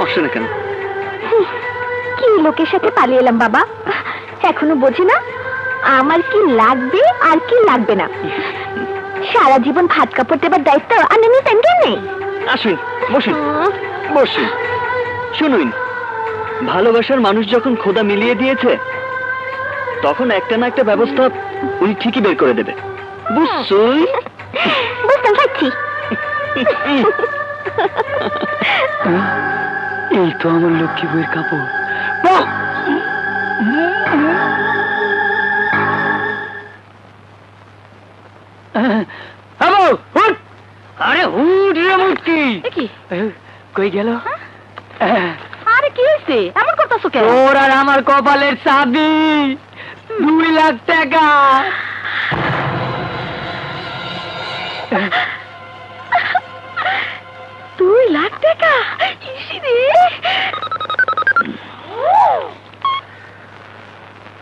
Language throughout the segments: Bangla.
আসে না কেন? কি লোকের সাথে পালিয়ে এলাম বাবা, এখনো বোঝে না আমার কি লাগবে আর কি লাগবে না। সারা জীবন ভাত কাপড় দেবার দায়িত্ব আর নিতেন কেমনে? আসুন, বসুন বসুন। শুনুন, ভালোবাসার মানুষ যখন খোদা মিলিয়ে দিয়েছে, তখন একটা না একটা ব্যবস্থা উনি ঠিকই বের করে দেবে। বুঝছুই? বুঝতাম পারছি। এই তো আমার লক্ষ্মী বইয়ের কাপড়। আরে হুট রে মুটকি, কই গেল? আরে কি হয়েছে এমন করতেছো কেন? তোর আর আমার কপালের চাবি, 2 লাখ টাকা। 2 লাখ টাকা?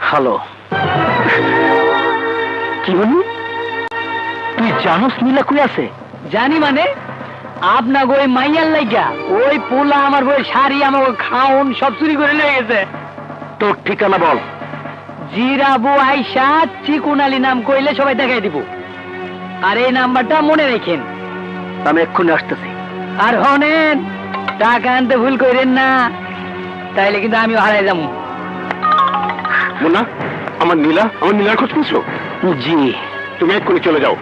হ্যালো, কি বলি? তুই জানোস নীলা কই আছে? জানি মানে, আপনা ওই মাইয়ার লাইগা ওই পোলা আমার বই শাড়ি আমার খাওন সব চুরি করে নিয়ে গেছে। তোর ঠিকানা বল। জিরাবু আইসা চিকুনালি নাম কইলে সবাই দেখাই দিব। আর এই নাম্বারটা মনে রাখেন। আমি এক্ষুনি আসতেছি। আর হনেন, টাকা আনতে ভুল করেন না, তাইলে কিন্তু আমি হারাই যাবো। মুন্না, আমার নীলার খোঁজ পেয়েছো? জি। তুমি এক্ষুনি চলে যাও,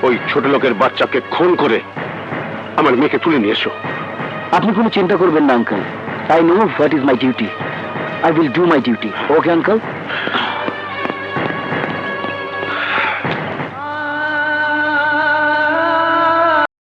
ওই ছোট লোকের বাচ্চাকে খুন করে আমার মেয়েকে তুলে নিয়ে এসো। আপনি কোনো চিন্তা করবেন না uncle, I know what is my duty, I will do my duty. Okay uncle?